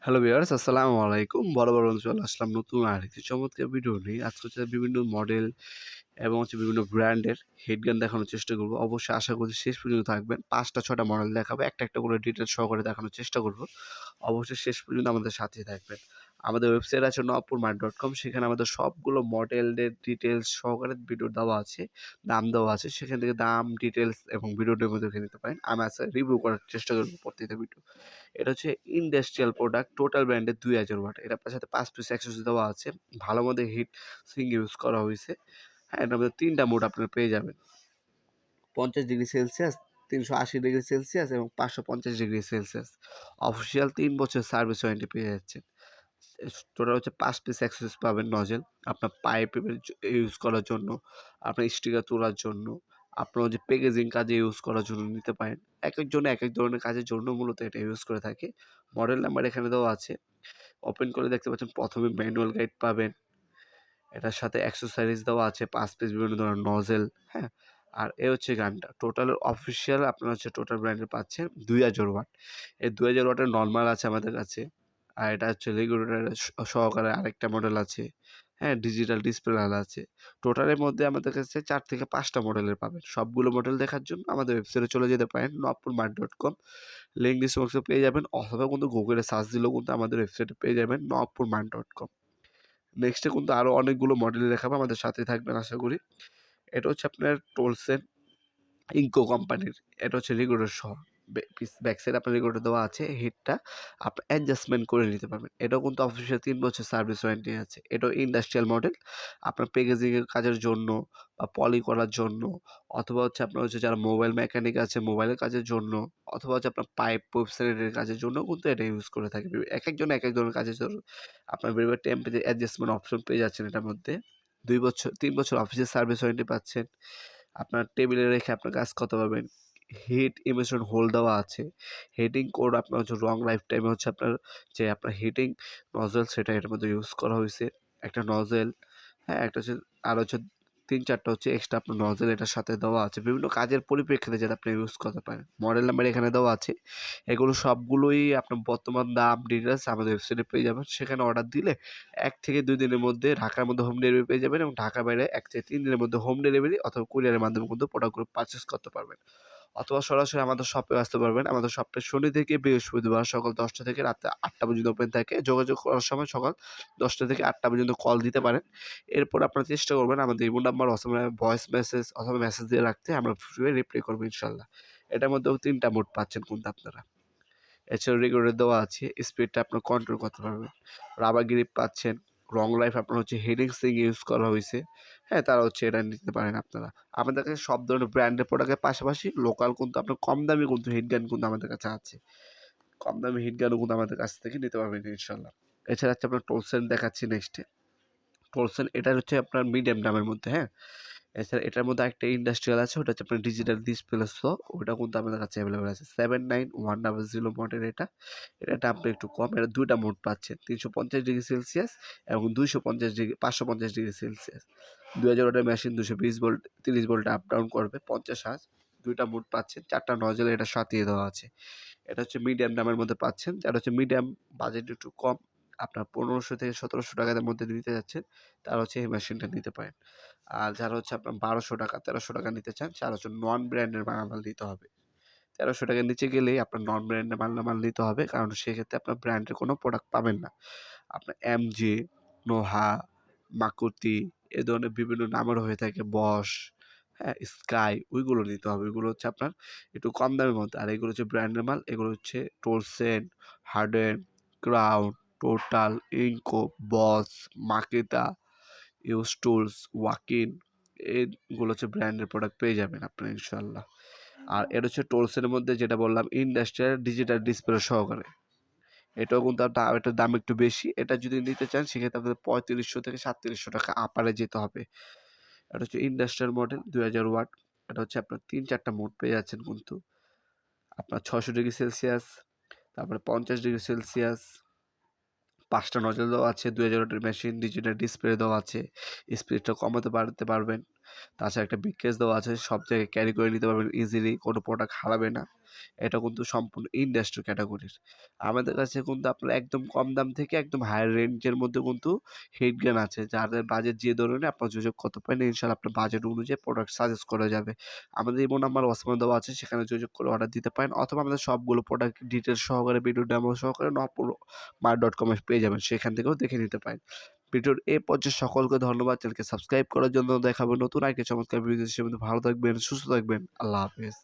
Hello viewers, আসসালামু আলাইকুম। বরাবর চলে আসলাম নতুন আরেকটি চমৎকার ভিডিও নিয়ে। আজকে হচ্ছে বিভিন্ন মডেল এবং বিভিন্ন ব্র্যান্ডের হেডগান দেখানোর চেষ্টা করব। অবশ্যই আশা করছি শেষ পর্যন্ত থাকবেন। ৫টা ৬টা মডেল দেখাবো। একটা করে ডিটেইলস সহকারে দেখানোর চেষ্টা করব। অবশ্যই শেষ পর্যন্ত আমাদের সাথেই থাকবেন। আমাদের ওয়েবসাইট আছে nopurmart.com, সেখানে আমাদের সবগুলো মডেলের ডিটেইলস সহকারে ভিডিও দেওয়া আছে, দাম দেওয়া আছে। সেখান থেকে দাম, ডিটেইলস এবং ভিডিও ডেমো দেখে নিতে পারেন। আমি আজকে রিভিউ করার চেষ্টা করব প্রত্যেকটা ভিডিও। এটা হচ্ছে ইন্ডাস্ট্রিয়াল প্রোডাক্ট, টোটাল ব্র্যান্ডের ২০০০ ওয়াট। এটা আপনার সাথে ৫ পিস অ্যাক্সেসরি দেওয়া আছে। ভালো মতো হিট সিঙ্ক ইউজ করা হইছে। হ্যাঁ, এটার মধ্যে ৩টা মোড আপনারা পেয়ে যাবেন। 50°C, 380°C এবং 550°C। অফিসিয়াল ৩ বছর সার্ভিস ওয়ারেন্টি পেয়ে যাচ্ছেন। টোটাল হচ্ছে ৫ পিস অ্যাক্সেসরিজ পাবেন নজেল। আপনার পাইপের ইউজ করার জন্য, আপনার স্টিকার তোলার জন্য, আপনার যে প্যাকেজিং কাজে ইউজ করার জন্য নিতে পারেন। একেকজন একেক ধরনের কাজের জন্য মূলত এটা ইউজ করে থাকে। মডেল নাম্বার এখানে দেওয়া আছে। ওপেন করে দেখতে পাচ্ছেন, ১ম এ ম্যানুয়াল গাইড পাবেন। এটার সাথে অ্যাক্সেসরিজ দেওয়া আছে ৫ পিস বিভিন্ন ধরনের নজেল, হ্যাঁ? আর এ হচ্ছে গানটা। টোটাল অফিসিয়াল আপনার হচ্ছে টোটাল ব্র্যান্ডের পাচ্ছেন ২০০০ ওয়াট। এই ২০০০ ওয়াটের নরমাল আছে আমাদের কাছে। আর এটা হচ্ছে রেগুলেটর সহকারে আরেকটা মডেল আছে। হ্যাঁ? ডিজিটাল ডিসপ্লে আলা আছে। টোটালের মধ্যে আমাদের কাছে ৪ থেকে ৫টা মডেলের পাবেন। সবগুলো মডেল দেখার জন্য আমাদের ওয়েবসাইটে চলে যেতে পারেন nopurmart.com। লিঙ্ক ডিসক্রিপশনে পেয়ে যাবেন, অথবা কিন্তু গুগলে সার্চ দিলেও কিন্তু আমাদের ওয়েবসাইটে পেয়ে যাবেন nopurmart.com। নেক্সটে কিন্তু আরো অনেকগুলো মডেল দেখাবো, আমাদের সাথে থাকবেন আশা করি। এটা হচ্ছে আপনার টোলসেন ইনকো কোম্পানির। এটা হচ্ছে রেগুলেটর সহ। ব্যাক সাইডে আপনার রেগুলেটর দেওয়া আছে। হিটটা আপনি অ্যাডজাস্টমেন্ট করে নিতে পারবেন। এটাও কিন্তু অফিসিয়াল ৩ বছর সার্ভিস ওয়ারেন্টি আছে। এটাও ইন্ডাস্ট্রিয়াল মডেল। আপনার প্যাকেজিং এর কাজের জন্য বা পলি করার জন্য, অথবা হচ্ছে আপনার হচ্ছে যারা মোবাইল মেকানিক আছে মোবাইলের কাজের জন্য, অথবা হচ্ছে আপনার পাইপ ওয়েবসাইটের কাজের জন্য কিন্তু এটা ইউজ করে থাকে। একেকজন একেক ধরনের কাজের জন্য আপনার বিভিন্ন টেম্পারেচার অ্যাডজাস্টমেন্ট অপশন পেয়ে যাচ্ছেন এটার মধ্যে। ২ বছর ৩ বছর অফিসিয়াল সার্ভিস ওয়ারেন্টি পাচ্ছেন। আপনার টেবিলে রেখে আপনার কাজ করতে পারবেন। হিট ইমিশন হোল দেওয়া আছে। হিটিং কোড আপনার হচ্ছে লং লাইফ টাইমে হচ্ছে আপনার যে আপনার হিটিং নজেল সেটা এটার মধ্যে ইউজ করা হইছে। একটা নজেল, হ্যাঁ? একটা হচ্ছে, আর হচ্ছে ৩-৪ টা হচ্ছে এক্সট্রা আপনার নজেল এটার সাথে দেওয়া আছে। বিভিন্ন কাজের পরিপ্রেক্ষিতে যাতে আপনি ইউজ করতে পারেন। মডেল নাম্বার এখানে দেওয়া আছে। এগুলো সবগুলোই আপনার বর্তমান দাম, ডিটেইলস আমাদের ওয়েবসাইটে পেয়ে যাবেন। সেখানে অর্ডার দিলে ১ থেকে ২ দিনের মধ্যে ঢাকার মধ্যে হোম ডেলিভারি পেয়ে যাবেন, এবং ঢাকার বাইরে ১ থেকে ৩ দিনের মধ্যে হোম ডেলিভারি অথবা কুরিয়ারের মাধ্যমে কিন্তু প্রোডাক্টগুলো পারচেজ করতে পারবেন। অথবা সরাসরি আমাদের শপে আসতে পারবেন। আমাদের শপটা শনি থেকে বৃহস্পতিবার সকাল ১০টা থেকে রাত ৮টা পর্যন্ত ওপেন থাকে। যোগাযোগ করার সময় সকাল ১০টা থেকে ৮টা পর্যন্ত কল দিতে পারেন। এরপর আপনারা চেষ্টা করবেন আমাদের ইমো নাম্বার অথবা ভয়েস মেসেজ অথবা মেসেজ দিয়ে রাখতে, আমরা রিপ্লাই করব ইনশাআল্লাহ। এটার মধ্যেও ৩ টা মোড পাচ্ছেন কিন্তু আপনারা। এছাড়াও রেগুলেটর দেওয়া আছে, স্পিডটা আপনার কন্ট্রোল করতে পারবেন। রাবার গ্রিপ পাচ্ছেন। লং লাইফ আপনার হচ্ছে হেডিং সিং ইউজ করা হইছে। হ্যাঁ, তারা হচ্ছে এটা নিতে পারেন আপনারা। আমাদের কাছে সব ধরনের ব্র্যান্ডের প্রোডাক্টের পাশাপাশি লোকাল কিন্তু আপনার কম দামি কিন্তু হিট গান কিন্তু আমাদের কাছে আছে। কম দামি হিট গানও কিন্তু আমাদের কাছ থেকে নিতে পারবেন ইনশাআল্লাহ। এছাড়া হচ্ছে আপনার টোলসেন দেখাচ্ছি নেক্সটে। টোলসেন এটা হচ্ছে আপনার মিডিয়াম দামের মধ্যে, হ্যাঁ? এছাড়া এটার মধ্যে একটা ইন্ডাস্ট্রিয়াল আছে, ওটা হচ্ছে আপনার ডিজিটাল ডিসপ্লে সহ, ওটা কিন্তু আমাদের কাছে অ্যাভেলেবল আছে। 79100 মডেল এটা। এটার দামটা একটু কম। এটা ২ টা মোড পাচ্ছেন। ৩৫০°C এবং 550°C। ২০০০ ওয়াটের মেশিন, ২২০ ভোল্ট, ৩০ ভোল্টে আপ ডাউন করবে, 50 Hz। ২ টা মোড পাচ্ছেন। ৪ টা নজেল এটার সাথেই দেওয়া আছে। এটা হচ্ছে মিডিয়াম দামের মধ্যে পাচ্ছেন। যারা হচ্ছে মিডিয়াম বাজেট একটু কম, আপনার ১৫০০ থেকে ১৭০০ টাকার মধ্যে নিতে যাচ্ছেন, তারা হচ্ছে এই মেশিনটা নিতে পারেন। আর যারা হচ্ছে আপনার ১২০০ টাকা, ১৩০০ টাকা নিতে চান, তারা হচ্ছে নন ব্র্যান্ডের মালামাল নিতে হবে। ১৩০০ টাকার নিচে গেলেই আপনার নন ব্র্যান্ডের মালামাল নিতে হবে। কারণ সেক্ষেত্রে আপনার ব্র্যান্ডের কোনো প্রোডাক্ট পাবেন না। আপনার এমজি, নোহা, মাকুতি এ ধরনের বিভিন্ন নামের হয়ে থাকে, বশ, হ্যাঁ? স্কাই, ওইগুলো নিতে হবে। ওইগুলো হচ্ছে আপনার একটু কম দামের মধ্যে। আর এগুলো হচ্ছে ব্র্যান্ডের মাল। এগুলো হচ্ছে টোলসেন, হার্ডেন, ক্রাউন, টোটাল, ইনকো, বস, মাকিতা, ইউজ টুলস, ওয়াকিন, এগুলো হচ্ছে ব্র্যান্ডের প্রোডাক্ট পেয়ে যাবেন আপনারা ইনশাআল্লাহ। আর এটা হচ্ছে টোলসের মধ্যে যেটা বললাম ইন্ডাস্ট্রিয়াল ডিজিটাল ডিসপ্লে সহকারে। এটাও কিন্তু এটার দাম একটু বেশি। এটা যদি নিতে চান সেক্ষেত্রে আপনাদের ৩৫০০ থেকে ৩৭০০ টাকা আপারে যেতে হবে। এটা হচ্ছে ইন্ডাস্ট্রিয়াল মডেল ২০০০ ওয়াট। এটা হচ্ছে আপনার ৩-৪ টা মোড পেয়ে যাচ্ছেন কিন্তু। আপনার ৬০০°C, তারপরে ৫০°C, ৫ টা নজল দেওয়া আছে, ২০০০ ওয়াটের মেশিন, ডিজিটাল ডিসপ্লে দেওয়া আছে। স্পিডটা কমাতে বাড়াতে পারবেন। তাছাড়া একটা বিগ কেস দেওয়া আছে, সব জায়গায় ক্যারি করে নিতে পারবেন ইজিলি, কোনো প্রোডাক্ট হারাবে না। এটা কিন্তু সম্পূর্ণ ইন্ডাস্ট্রি ক্যাটাগরির। আমাদের কাছে কিন্তু আপনার একদম কম দাম থেকে একদম হায়ার রেঞ্জের মধ্যে কিন্তু হিট গান আছে, যাদের বাজেট যে ধরনের আপনার যোগাযোগ করতে পারেন, ইনশাআল্লাহ আপনার বাজেট অনুযায়ী প্রোডাক্ট সাজেস্ট করা যাবে। আমাদের ইমো নাম্বার ওয়াটসঅ্যাপে দেওয়া আছে, সেখানে যোগাযোগ করে অর্ডার দিতে পারেন, অথবা আমাদের সবগুলো প্রোডাক্ট ডিটেইলস সহকারে ভিডিও ডেমো সহকারে nopmart.com এ পেয়ে যাবেন, সেখান থেকেও দেখে নিতে পারেন। ভিডিওর এই পর্যায়ে সকলকে ধন্যবাদ। চ্যানেলকে সাবস্ক্রাইব করার জন্য। দেখা হবে নতুন আরেকটি চমৎকার ভিডিও। সে পর্যন্ত ভালো থাকবেন, সুস্থ থাকবেন। আল্লাহ হাফেজ।